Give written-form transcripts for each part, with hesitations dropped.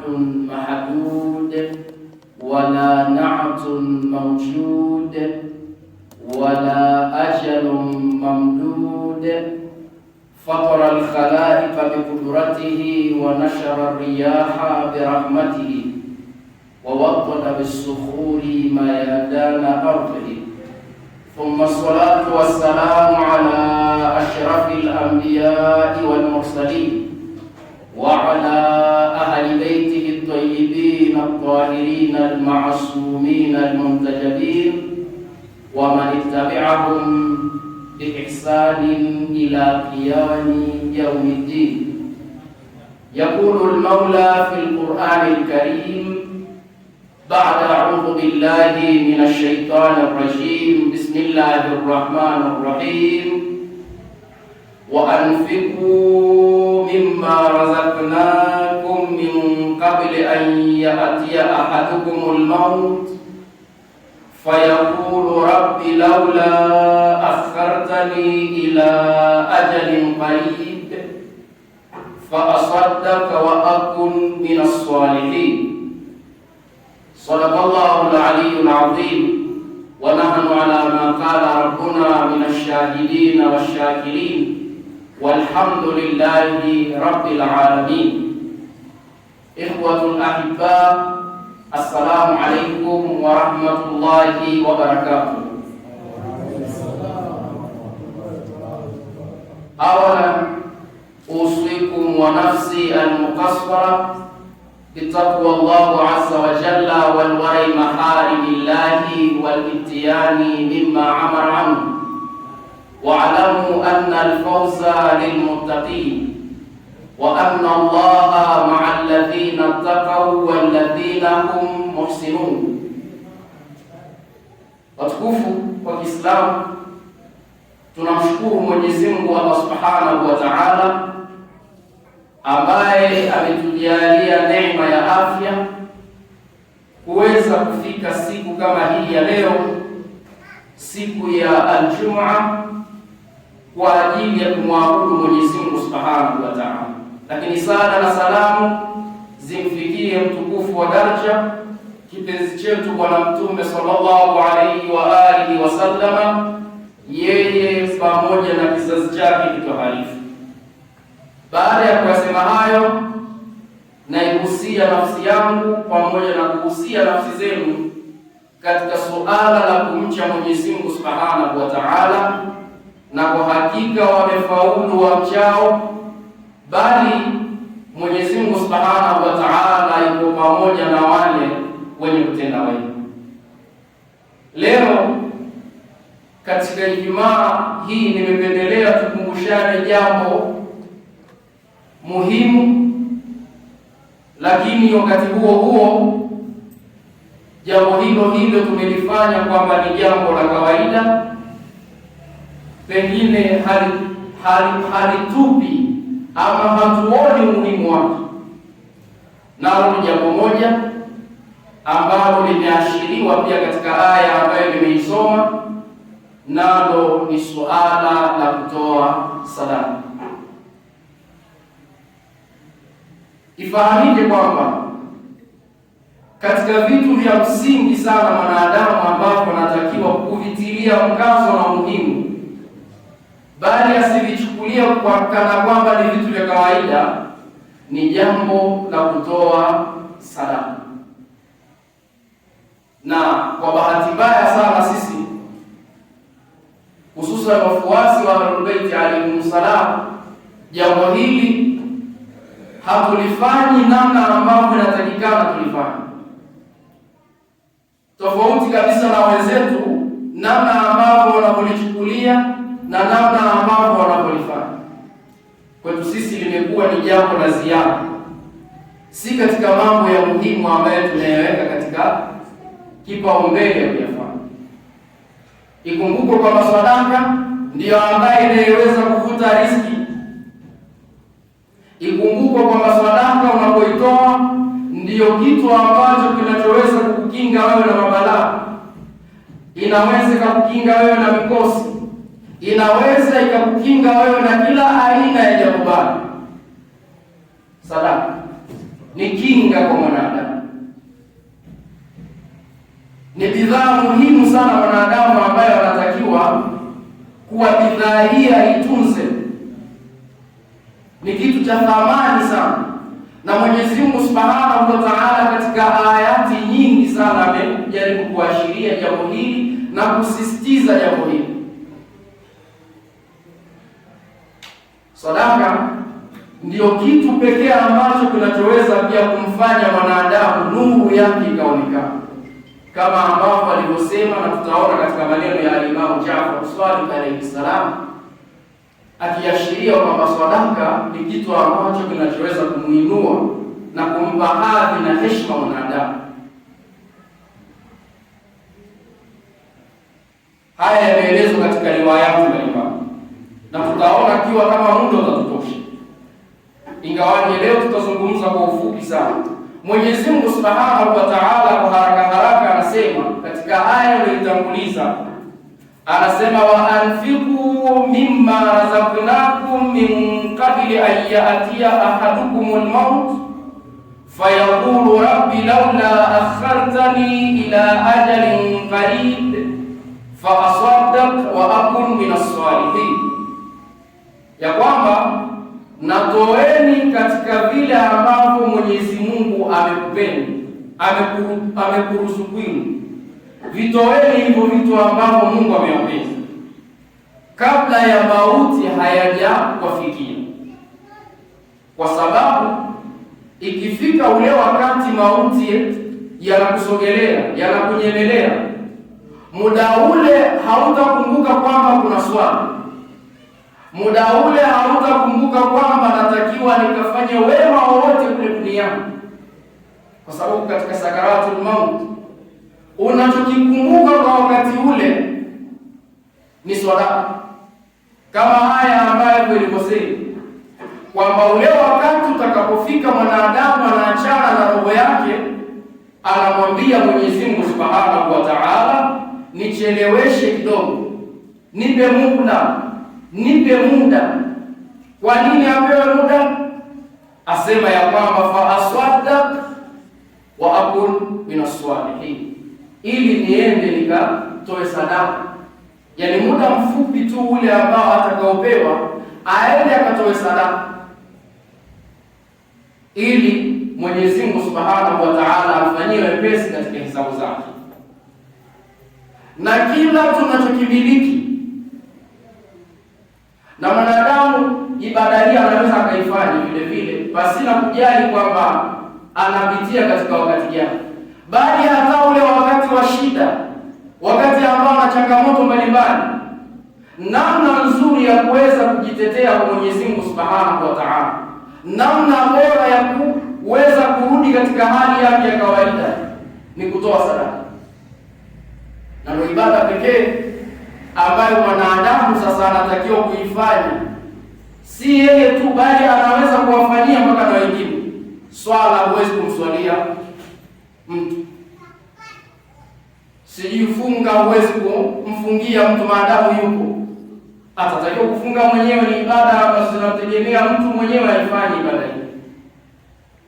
محدود ولا نعت موجود ولا أجل ممدود. فطر الخلائق بقدرته ونشر الرياح برحمته ووطد بالصخور ميدان أرضه. ثم الصلاة والسلام على أشرف الأنبياء والمرسلين وعلى أهل بيته الطيبين الطاهرين المعصومين المنتجبين ومن اتبعهم بإحسان إلى قيام يوم الدين. يقول المولى في القرآن الكريم بعد أعوذ بالله من الشيطان الرجيم بسم الله الرحمن الرحيم وأنفقوا مما رزقناكم من قبل أن يأتي أحدكم الموت فيقول رب لولا أخرتني إلى أجل قريب فأصدق وأكن من الصالحين. صدق الله العلي العظيم ونحن على ما قال ربنا من الشاهدين والشاكرين والحمد لله رب العالمين. إخوة الأحباء، السلام عليكم ورحمة الله وبركاته. أولا أوصيكم ونفسي المقصرة بتقوى الله عز وجل والورع محارم الله والاتيان مما أمر عنه، واعلموا أن الفوز للمتقين وأن الله مع الذين اتقوا والذين هم محسنون. Watukufu wa Kiislamu, tunamshukuru Mwenyezi Mungu Allah Subhanahu wa Ta'ala ambaye ametujalia neema ya afya kuweza kufika siku kama hii ya leo, siku ya Aljumaa, kwa ajili ya kumwabudu Mwenyezi Mungu Subhanahu wa Ta'ala. Lakini sala na salamu zimfikie mtukufu wa daraja kipenzi chetu Bwana Mtume sallallahu alayhi wa alihi wasallama, yeye pamoja na kizazi chake kitoharifu. Baada ya kusema hayo, naihusia nafsi yangu pamoja na kuhusia nafsi zenu katika suala la kumcha Mwenyezi Mungu Subhanahu wa Ta'ala, na kwa hakika wamefaulu wamchao, bali Mwenyezi Mungu Subhanahu wa Ta'ala yuko pamoja na wale wenye kutenda wema. Leo katika Ijumaa hii nimependelea tukumbushane jambo muhimu, lakini wakati huo huo jambo hilo tumelifanya kwamba ni jambo la kawaida, pengine halitupi ama hatuoni umuhimu wake. Nalo ni jambo moja ambalo limeashiriwa pia katika aya ambayo nimeisoma, nalo ni suala la kutoa sadaka. Ifahamike kwamba katika vitu vya msingi sana mwanadamu ambavyo anatakiwa kuvitilia mkazo na muhimu, bali asivichukulia kwa kana kwamba ni vitu vya kawaida, ni jambo la kutoa sadaka. Na kwa bahati mbaya sana sisi, hususan wafuasi wa Ahlul Bait alayhimussalam, jambo hili hatulifanyi namna ambavyo inatakikana tulifanye, tofauti kabisa na wenzetu, namna ambavyo wanapolichukulia na namna ambavyo wanapolifanya. Kwetu sisi limekuwa ni jambo la ziada, si katika mambo ya muhimu ambayo tunayaweka katika kipaumbele ya kuyafanya. Ikumbukwe kwamba sadaka ndiyo ambayo inayoweza kuvuta riziki. Ikumbukwe kwamba sadaka unapoitoa ndiyo kitu ambacho kinachoweza kukukinga wewe na mabalaa. Inaweza ikakukinga wewe na mikosi, inaweza ikakukinga wewe na kila aina ya jambo baya. Sadaka ni kinga kwa mwanadamu, ni bidhaa muhimu sana mwanadamu ambayo anatakiwa kuwa bidhaa hii aitunze. Ni kitu cha thamani sana, na Mwenyezi Mungu Subhanahu wa Ta'ala katika ayati nyingi sana amejaribu kuashiria jambo hili na kusisitiza jambo hili. Sadaka ndiyo kitu pekee ambacho kinachoweza pia kumfanya mwanadamu nuru yake ikaonekana, kama ambavyo alivyosema, na tutaona katika maneno ya Imam Jaafar Sadiq alayhi salam, akiashiria kwamba sadaka ni kitu ambacho kinachoweza kumuinua na kumpa hadhi na heshima mwanadamu. Haya yameelezwa katika riwaya mbalimbali, na tutaona kiwa kama muda utatutosha, ingawaje leo tutazungumza kwa ufupi sana. Mwenyezi Mungu Subhanahu wa Ta'ala kwa haraka anasema katika aya iliyotanguliza, anasema wa anfiqu mimma razaqnakum min qabli an ya'tiya ahadukumul maut fayaqulu rabbi laula akhartani ila ajalin qarib fa asaddaq wa akun minas salihin, ya kwamba natoeni katika vile ambavyo Mwenyezi Mungu amekupeni, amekuruzukwini, vitoeni hivyo vitu ambavyo Mungu amewapeni kabla ya mauti hayajawafikia, kwa sababu ikifika ule wakati mauti yanakusogelea, yanakunyemelea, muda ule hautakumbuka kwamba kuna swali, muda ule hautakumbuka kwamba natakiwa nikafanye wema wowote kule duniani, kwa sababu katika sakaratul maut unachokikumbuka kwa wakati ule ni sadaka, kama haya ambayo ilivyosema kwamba ule wakati utakapofika mwanadamu anaachana na roho yake, anamwambia Mwenyezi Mungu Subhanahu wa Ta'ala, nicheleweshe kidogo, nipe muda, nipe muda. Kwa nini apewe muda? Asema ya kwamba fa aswaddaq wa akun minas salihin, ili niende nikatoe sadaka. Yani muda mfupi tu ule ambao atakaopewa aende akatoe sadaka, ili Mwenyezi Mungu Subhanahu wa Ta'ala afanyie wepesi katika hisabu zake. Na kila tunachokimiliki, na mwanadamu ibada hii anaweza akaifanya vile vile pasina kujali kwamba anapitia katika wakati gani, bali hata ule wakati wa shida, wakati ambao ana changamoto mbalimbali, namna nzuri ya kuweza kujitetea kwa Mwenyezi Mungu Subhanahu wa Ta'ala, namna bora ya kuweza kurudi katika hali yake ya kawaida ni kutoa sadaka. Na ndio ibada pekee ambayo mwanadamu sasa anatakiwa kuifanya, si yeye tu, bali anaweza kuwafanyia mpaka na wengine. Swala huwezi kumswalia mtu, sijifunga huwezi kumfungia mtu maadamu yupo, atatakiwa kufunga mwenyewe. Ni ibada ambazo zinategemea mtu mwenyewe aifanye ibada hii.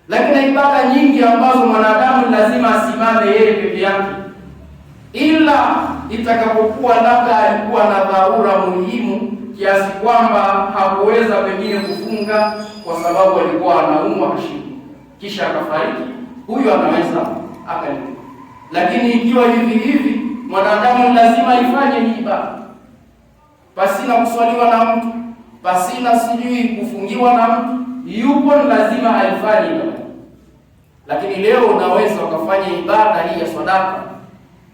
Lakini ibada nyingi ambazo mwanadamu lazima asimame yeye peke yake, ila itakapokuwa labda alikuwa na dharura muhimu kiasi kwamba hakuweza pengine kufunga kwa sababu alikuwa anaumwa kisha akafariki, huyu anaweza akalipa. Lakini ikiwa hivi mwanadamu lazima ifanye ibada pasina kuswaliwa na mtu, pasina sijui kufungiwa na mtu, yupo lazima aifanye ibada. Lakini leo unaweza ukafanya ibada hii ya sadaka,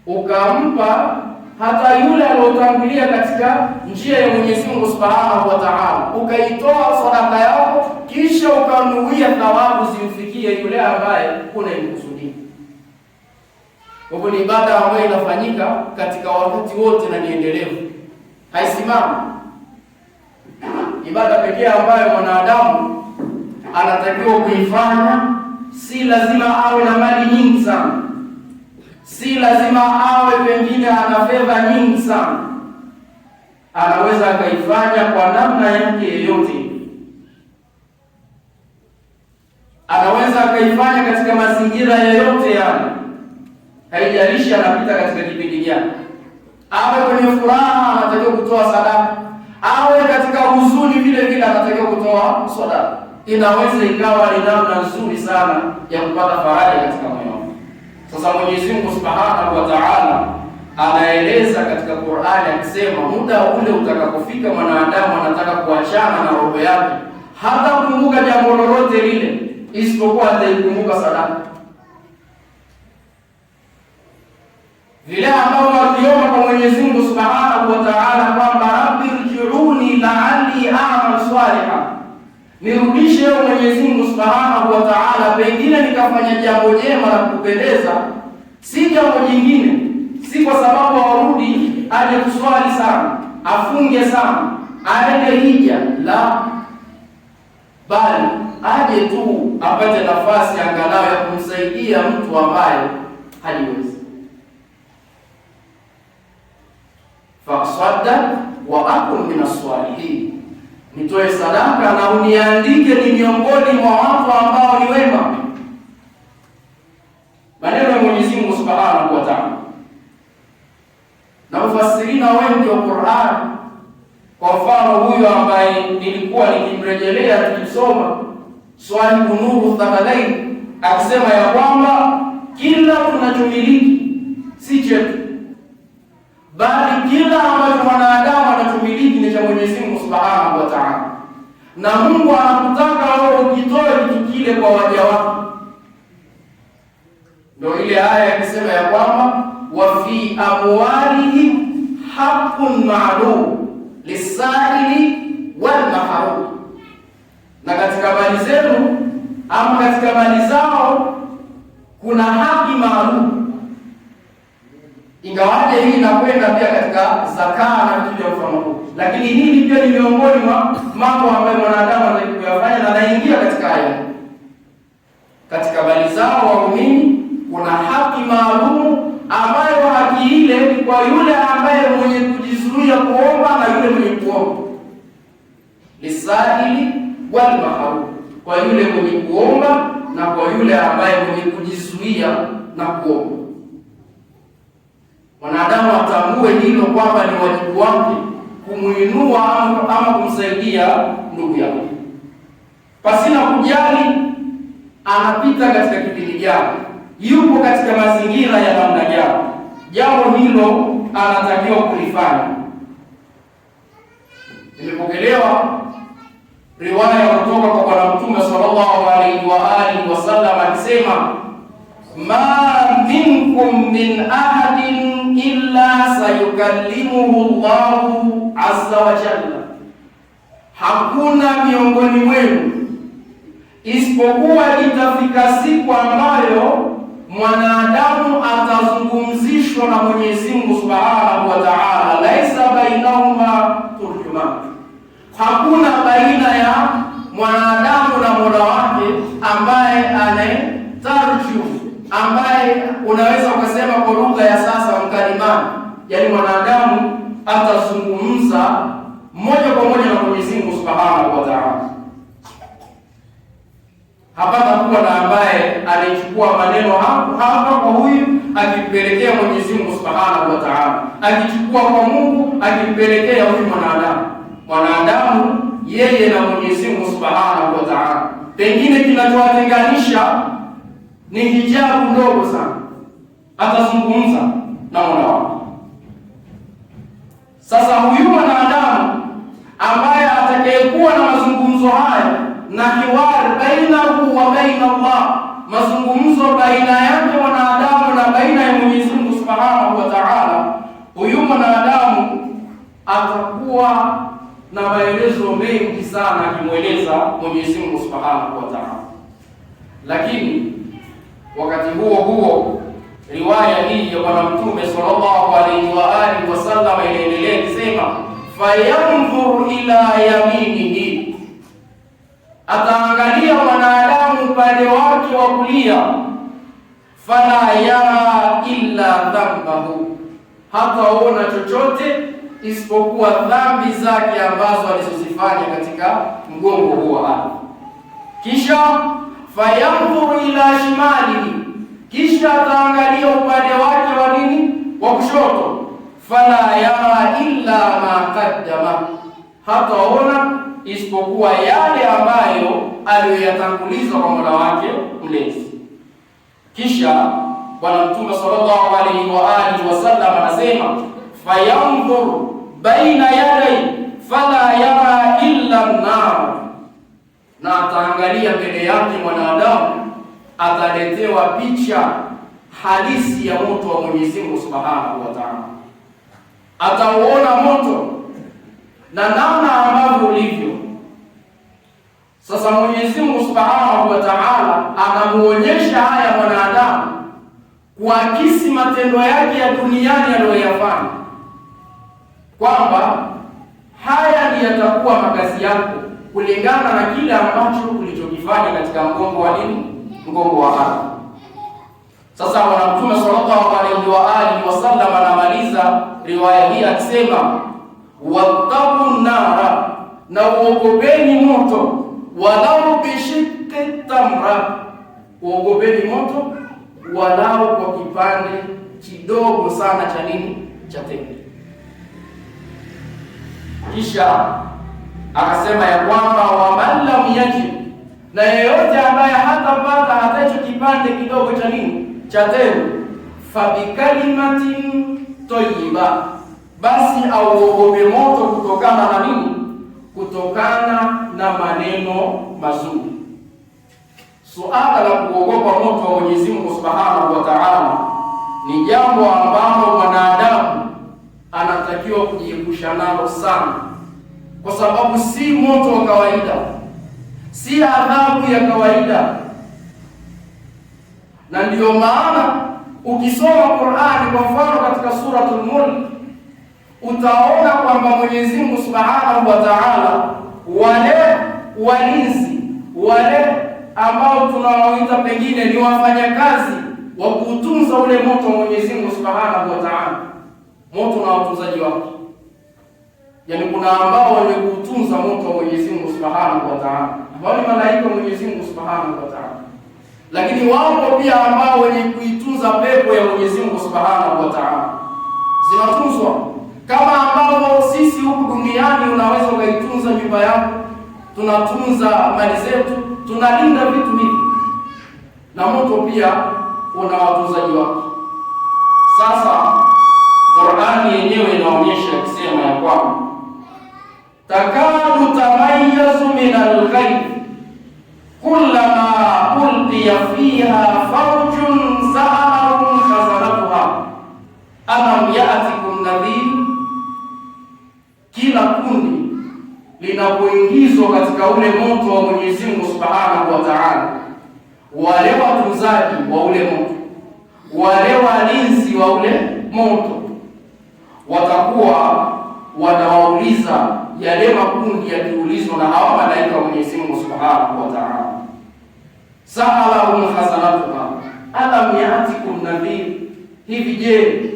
ukampa hata yule aliyotangulia katika njia ya Mwenyezi Mungu Subhanahu wa Ta'ala, ukaitoa sadaka yako kisha ukanuia thawabu zimfikie yule ambaye unayemkusudia. Kwa hivyo ni ibada ambayo inafanyika katika wakati wote na niendelevu, haisimami. Ibada pekee ambayo mwanadamu anatakiwa kuifanya, si lazima awe na mali nyingi sana, si lazima awe pengine ana fedha nyingi sana, anaweza akaifanya kwa namna yake yoyote. anaweza akaifanya katika mazingira yoyote yale, haijalishi anapita katika kipindi gani. Awe kwenye furaha anatakiwa kutoa sadaka, awe katika huzuni vile vile anatakiwa kutoa sadaka. Inaweza ikawa ni namna nzuri sana ya kupata faraja katika moyo. Sasa Mwenyezi Mungu Subhanahu wa Ta'ala anaeleza katika Qur'ani akisema, muda ule utakapofika mwanadamu anataka kuachana na roho yake, hata kumbuka jambo lolote lile isipokuwa ataikumbuka sadaka. Vile ambao wakiomba kwa Mwenyezi Mungu Subhanahu wa Ta'ala kwamba rabbi rji'uni la'alli a'mal salihan, nirudishe wewe Mwenyezi Mungu Subhanahu wa Ta'ala, pengine nikafanya jambo jema la kupendeza, si jambo jingine, si kwa sababu arudi aje kuswali sana, afunge sana, aende hija, la, bali aje tu apate nafasi angalau ya kumsaidia mtu ambaye hajiwezi. Fasadda wa akun min as-salihin, nitoe sadaka na uniandike ni miongoni mwa watu ambao ni wema. Maneno ya Mwenyezi Mungu Subhanahu wa Ta'ala. Na mufasirina wengi wa Qur'an, kwa mfano huyu ambaye nilikuwa nikimrejelea tukisoma Swahibu Nuru Thaqalain, akisema ya kwamba kila tunachomiliki si chetu, bali kila ambacho mwanadamu anachomiliki ni cha Mwenyezi Mungu Subhanahu wa Ta'ala, na Mungu anakutaka wewe ukitoe kitu kile kwa waja wake. Ndio ile aya ikisema ya kwamba wa fi amwalihim haqqun ma'lum lis-sa'ili wal mahrum, na katika mali zenu ama katika mali zao kuna haki maalum. Ingawaje hii inakwenda pia katika zakaa na vitu vya mfano huu, lakini hili pia ni miongoni mwa mambo ambayo mwanadamu anatakiwa kuyafanya na anaingia katika aya. Katika mali zao waumini kuna haki maalum, ambayo haki ile ni kwa yule ambaye mwenye kujizuia kuomba na yule mwenye kuomba. Lisaili wal mahrum, kwa yule mwenye kuomba na kwa yule ambaye mwenye kujizuia na kuomba. Mwanadamu atambue hilo kwamba ni wajibu wake kumuinua ama kumsaidia ndugu yake, pasina kujali anapita katika kipindi gani, yupo katika mazingira ya namna gani. Jambo hilo anatakiwa kulifanya. Nimepokelewa riwaya kutoka kwa Bwana Mtume sallallahu alaihi wa alihi wasallam akisema, ma minkum min ahadin illa sayukallimuhu Allahu azza wa jalla, hakuna miongoni mwenu isipokuwa itafika siku ambayo mwanadamu atazungumzishwa na Mwenyezi Mungu Subhanahu wa Ta'ala, laisa bainahuma turjuman, hakuna baina ya mwanadamu na Mola wake ambaye anayetarju, ambaye unaweza ukasema kwa lugha ya sasa mkalimani, yani mwanadamu atazungumza moja kwa moja na Mwenyezi Mungu Subhanahu wa Ta'ala. Hapana kuwa na ambaye alichukua maneno hapa kwa huyu akimpelekea Mwenyezi Mungu Subhanahu wa Ta'ala, akichukua kwa Mungu akimpelekea huyu mwanadamu. Mwanadamu yeye na Mwenyezi Mungu Subhanahu wa Ta'ala, pengine kinachowatenganisha ni hijabu ndogo sana, atazungumza na Mola wake. Sasa huyu mwanadamu ambaye atakayekuwa na mazungumzo haya na hiwari bainahu wa baina Allah, mazungumzo baina yake mwanadamu na baina ya Mwenyezi Mungu Subhanahu wa Ta'ala, huyu mwanadamu atakuwa na maelezo mengi sana akimweleza Mwenyezi Mungu Subhanahu wa Ta'ala. Lakini wakati huo huo riwaya hii ya Bwana Mtume sallallahu alaihi wa alihi wasallam inaendelea kusema, fayanzuru ila yaminihi, ataangalia mwanadamu upande wake wa kulia, fala yara illa dhambahu, hataona chochote isipokuwa dhambi zake ambazo alizozifanya katika mgongo huo ardhi. Kisha fayanzuru ila shimalihi, kisha ataangalia upande wake wa nini, wa kushoto, fala yara illa ma qaddama, hataona isipokuwa yale ambayo aliyoyatanguliza kwa Mola wake mlezi. Kisha Bwana Mtume sallallahu alaihi wa alihi wasallam anasema fayanzur baina yadai fala yara illa an-nar, na ataangalia mbele yake mwanadamu ataletewa picha halisi ya moto wa Mwenyezi Mungu Subhanahu wa Ta'ala. Atauona moto na namna ambavyo ulivyo. Sasa Mwenyezi Mungu Subhanahu wa Ta'ala anamuonyesha haya mwanadamu kuakisi matendo yake ya duniani aliyoyafanya, kwamba haya ndiyo yatakuwa makazi yako kulingana na kile ambacho ulichokifanya katika mgongo wa nini, mgongo wa ardhi. Sasa Bwana Mtume sallallahu alaihi wa alihi wasallam anamaliza riwaya hii akisema wattaqun nara, na uogopeni moto, walau bishikki tamra, uogopeni moto walau kwa kipande kidogo sana cha nini, cha tende. Kisha akasema ya kwamba wa man lam yajid, na yeyote ambaye hatapata hata hicho kipande kidogo cha nini, cha tende, fa bikalimatin tayyiba, basi auogope moto kutokana na nini, kutokana na maneno mazuri. Suala la kuogopa moto wa Mwenyezi Mungu Subhanahu wa Ta'ala ni jambo ambalo mwanadamu anatakiwa kujiepusha nalo sana, kwa sababu si moto wa kawaida, si adhabu ya kawaida. Na ndiyo maana ukisoma Qur'ani kwa mfano katika suratul Mulk utaona kwamba Mwenyezi Mungu Subhanahu wa Ta'ala wale walinzi, wale ambao tunawaita pengine ni wafanyakazi wa kutunza ule moto wa Mwenyezi Mungu Subhanahu wa Ta'ala, moto na watunzaji wake. Yaani kuna ambao wenye kutunza moto wa Mwenyezi Mungu Subhanahu wa Ta'ala, ambao ni malaika wa Mwenyezi Mungu Subhanahu wa Ta'ala. Lakini wapo pia ambao wenye kuitunza pepo ya Mwenyezi Mungu Subhanahu wa Ta'ala. Zinatunzwa kama ambavyo sisi huku duniani unaweza ukaitunza nyumba yako, tunatunza mali zetu, tunalinda vitu hivi, na moto pia una watunzaji wake. Sasa Qur'ani yenyewe inaonyesha kusema ya kwamba takadu tamayyazu min al-ghayb kullama ulqiya fiha fawjun sa'alahum khazanatuha alam ya'tikum nadhir, kila kundi linapoingizwa katika ule moto wa Mwenyezi Mungu Subhanahu wa Ta'ala, wale watunzaji wa ule moto, wale walinzi wa ule moto watakuwa wanawauliza yale makundi yakiulizwa na hawa malaika wa Mwenyezi Mungu Subhanahu wa Ta'ala, sa'alahum khazanatuha alam ya'tikum nadhir, hivi je,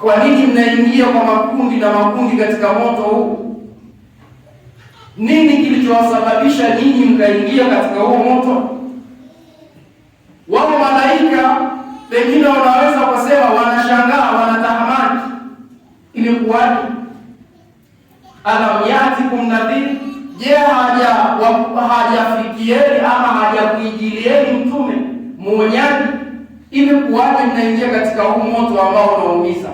kwa nini mnaingia kwa makundi na makundi katika moto huu? Nini kilichowasababisha nyinyi mkaingia katika huo moto? Wao malaika pengine wanaweza kusema, wanashangaa, wanatahamaki, ilikuwaje? Alam yatikum nadhir, je, hajafikieni ama hajakuijilieni mtume muonyaji? Ilikuwaje mnaingia katika huu moto ambao unaumiza?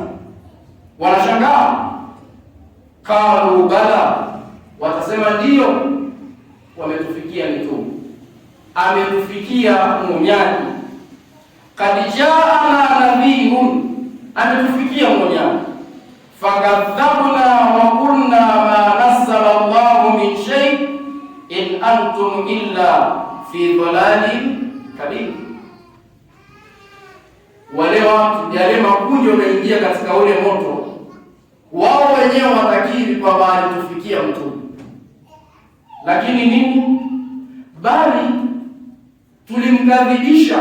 Wanashangaa. Qalu bala, watasema ndiyo, wametufikia mitume, ametufikia muonyaji. Qad jaana nadhirun, ametufikia muonyaji. Fakadhabna wa qulna ma nazzala Allahu min shay in antum illa fi dhalalin kabir. Wale watu, yale makundi wameingia katika ule moto, wao wenyewe watakiri kwamba alitufikia mtume, lakini nini? Bali tulimkadhibisha,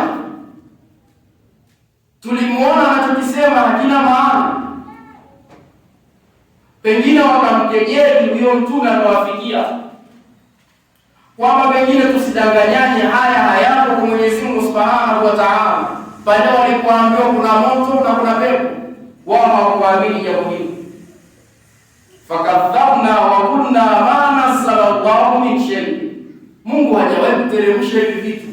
tulimuona anachokisema hakina maana. Pengine wakamkejeli huyo mtume anawafikia, kwamba pengine tusidanganyane, haya hayapo kwa Mwenyezi Mungu Subhanahu wa Ta'ala. Pale walipoambiwa kuna moto na kuna pepo, wao hawakuamini jambo hili. Fakadhabna wa kunna ma nazzala Allahu min shay. Mungu hajawahi kuteremsha hivi vitu.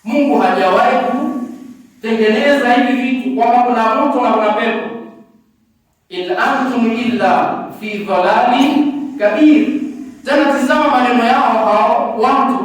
Mungu hajawahi kutengeneza hivi vitu kwamba kuna moto na kuna pepo. In antum illa fi dhalalin kabir. Tena tazama maneno yao hao watu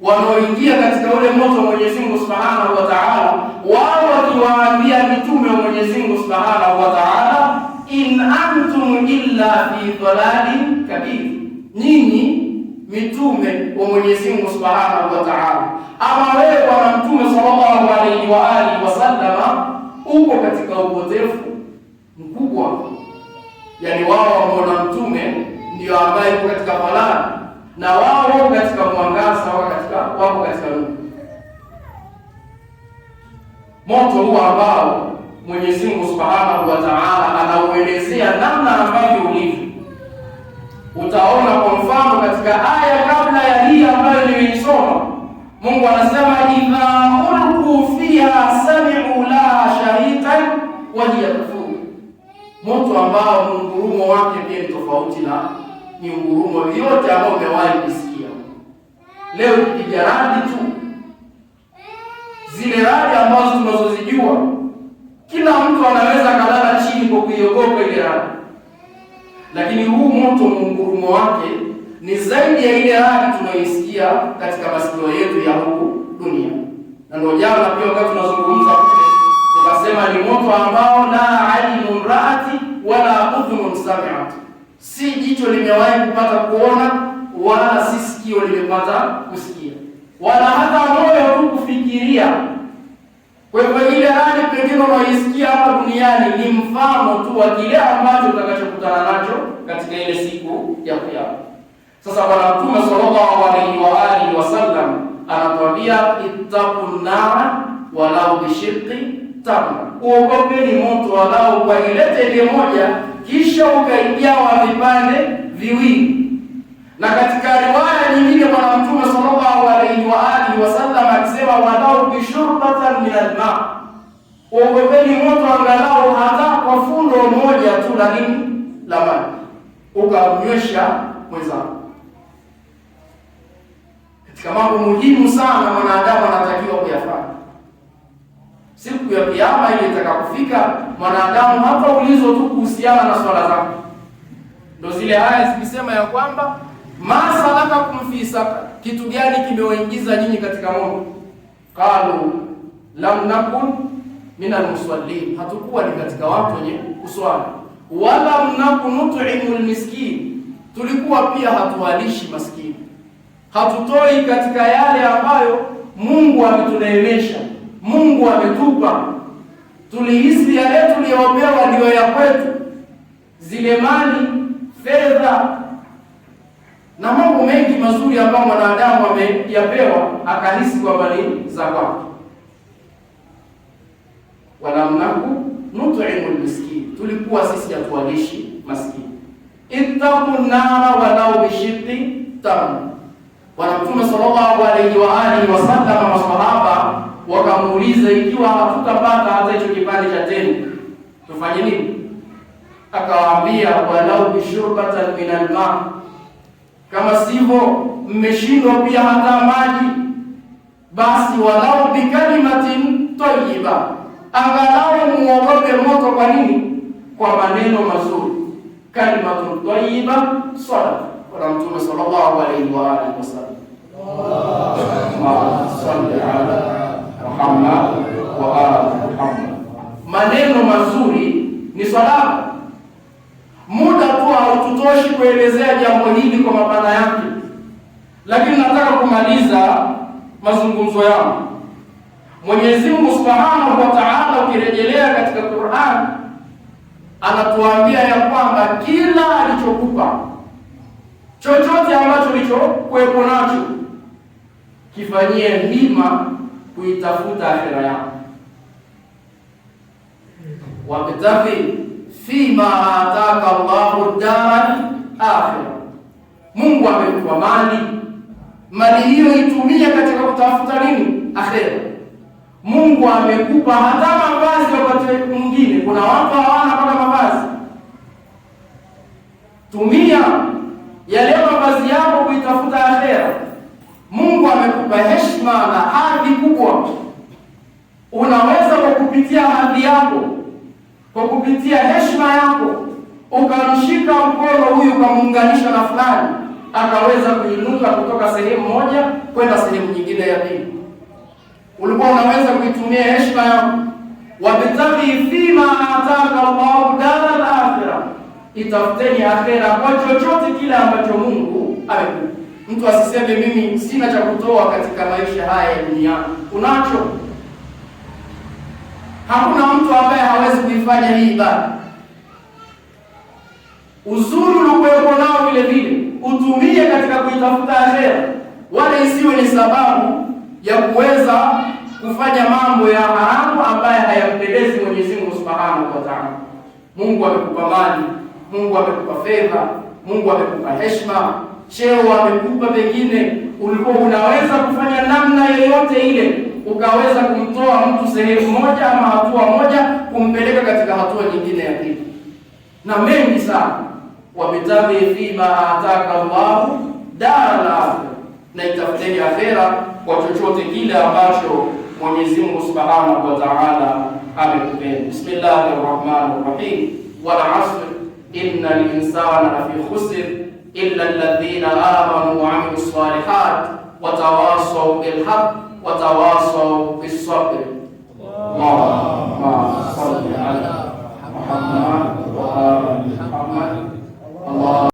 wanaoingia katika ule moto wa Mwenyezi Mungu Subhanahu wa Ta'ala, wao wakiwaambia mitume wa Mwenyezi Mungu Subhanahu wa Ta'ala, in antum illa fi dhalalin kabir. Nyinyi mitume wa Mwenyezi Mungu Subhanahu wa Ta'ala, ama wewe bwana Mtume sallallahu alaihi wa alihi wasallama, uko katika upotevu mkubwa. Yani wao wameona mtume ndio ambaye yuko katika falani, na wao wako katika mwangaza, wako katika nuru. Moto huu ambao Mwenyezi Mungu Subhanahu wa Ta'ala anauelezea namna ambavyo ulivyo, utaona kwa mfano katika aya kabla ya hii ambayo nimeisoma. Mungu anasema idha ulqu fiha sami'u la shahitan wa hiya tafur. Moto ambao mungurumo wake pia ni tofauti na mungurumo yote ambayo umewahi kusikia. Leo tukipiga radi tu, zile radi ambazo tunazozijua, kila mtu anaweza kalala chini kwa kuiogopa ile radi. Lakini huu moto mungurumo wake ni zaidi ya ile radi tunayoisikia katika masikio yetu ya huku dunia. Na ndio jana pia wakati tunazungumza tukasema ni moto ambao la ainun ra'ati wala udhunun sami'at. Si jicho limewahi kupata kuona, wala si sikio limepata kusikia, wala hata moyo tu kufikiria. Kwa hivyo ile hali pengine unaisikia hapa duniani ni mfano tu wa kile ambacho utakachokutana nacho katika ile siku ya Kiyama. Sasa Bwana Mtume sallallahu alaihi wa alihi wasallam anatuambia ittaqun nar walau bishirqi tamra. Uogopeni moto walau kwa ile tende moja, kisha ukaigawa vipande viwili. Na katika riwaya nyingine Bwana Mtume sallallahu alaihi wa alihi wasallam akisema walau bishurbatan min alma. Uogopeni moto angalau hata kwa fundo moja tu la maji, ukamnywesha mwenzako. Katika mambo muhimu sana mwanadamu anatakiwa kuyafanya. Siku ya Kiyama ile itakapofika, mwanadamu hataulizwa tu kuhusiana na swala zake. Ndio zile aya zikisema ya kwamba masalakakum fi saqar, kitu gani kimewaingiza nyinyi katika moto? Qalu lam nakun minal musallin, hatukuwa ni katika watu wenye kuswali. Wala nakun nut'imul miskin, tulikuwa pia hatuwalishi maskini. Hatutoi katika yale ambayo Mungu ametuneemesha, Mungu ametupa. Tulihisi yale tuliyopewa ndio ya kwetu, zile mali, fedha na mambo mengi mazuri ambayo mwanadamu ameyapewa akahisi kwamba ni za kwake. Wala mnaku nut'imul miskin, tulikuwa sisi hatuwalishi maskini. Ittaqun nara walau bishiqqi tamra. Bwana Mtume sallallahu alaihi wa alihi wasallam maswahaba wakamuuliza, ikiwa hatutapata hata hicho kipande cha tende tufanye nini? Akawaambia walau bishurbatan min alma, kama sivyo mmeshindwa pia hata maji, basi walau bikalimatin tayyiba, angalau muogope moto. Kwa nini? Kwa maneno mazuri. Kalimatun tayyiba sadaqa. Bwana Mtume sallallahu alaihi wa alihi wasallam, Allahumma salli ala Muhammad wa ali Muhammad. Maneno mazuri ni sadaqa. Muda tu haututoshi kuelezea jambo hili kwa mapana yake, lakini nataka kumaliza mazungumzo yangu. Mwenyezi Mungu Subhanahu wa Ta'ala ukirejelea katika Qur'an anatuambia ya kwamba kila alichokupa, chochote ambacho ulichokuwepo nacho, kifanyie hima kuitafuta akhira yako. Wabtaghi fima ataka Allahu ad-dara akhira. Mungu amekupa mali, mali hiyo itumie katika kutafuta nini? Akhera. Mungu amekupa hata mavazi. Wakati mwingine kuna watu hawana mpaka mavazi. Tumia yale mavazi yako kuitafuta akhera. Mungu amekupa heshima na hadhi kubwa. Unaweza kwa kupitia hadhi yako, kwa kupitia heshima yako, ukamshika mkono huyu ukamuunganisha na fulani, akaweza kuinuka kutoka sehemu moja kwenda sehemu nyingine ya pili. Ulikuwa unaweza kuitumia heshima yako. Wabtaghi fima ataka Allahu dara al-akhirah, itafuteni akhera kwa chochote kile ambacho Mungu amekupa. Mtu asiseme mimi sina cha kutoa katika maisha haya ya dunia. Unacho. Hakuna mtu ambaye hawezi kuifanya hii ibada. Uzuri uliokuwepo nao vile vile utumie katika kuitafuta akhera, wala isiwe ni sababu ya kuweza kufanya mambo ya haramu ambaye hayampendezi Mwenyezi Mungu Subhanahu wa Ta'ala. Mungu amekupa mali, Mungu amekupa fedha, Mungu amekupa heshima, cheo amekupa, pengine ulikuwa unaweza kufanya namna yoyote ile ukaweza kumtoa mtu sehemu moja ama hatua moja kumpeleka katika hatua nyingine ya pili, na mengi sana. Wabtaghi fima ataka Allahu dara al-akhirah, na itafuteni akhera kwa chochote kile ambacho Mwenyezi Mungu Subhanahu wa Ta'ala amekupenda. Bismillahir Rahmanir Rahim. Wal 'asr innal insana lafi khusr illa alladhina amanu wa 'amilus salihat wa tawasaw bil haqq wa tawasaw bis sabr. Allahumma salli ala Muhammad wa ali Muhammad. Allah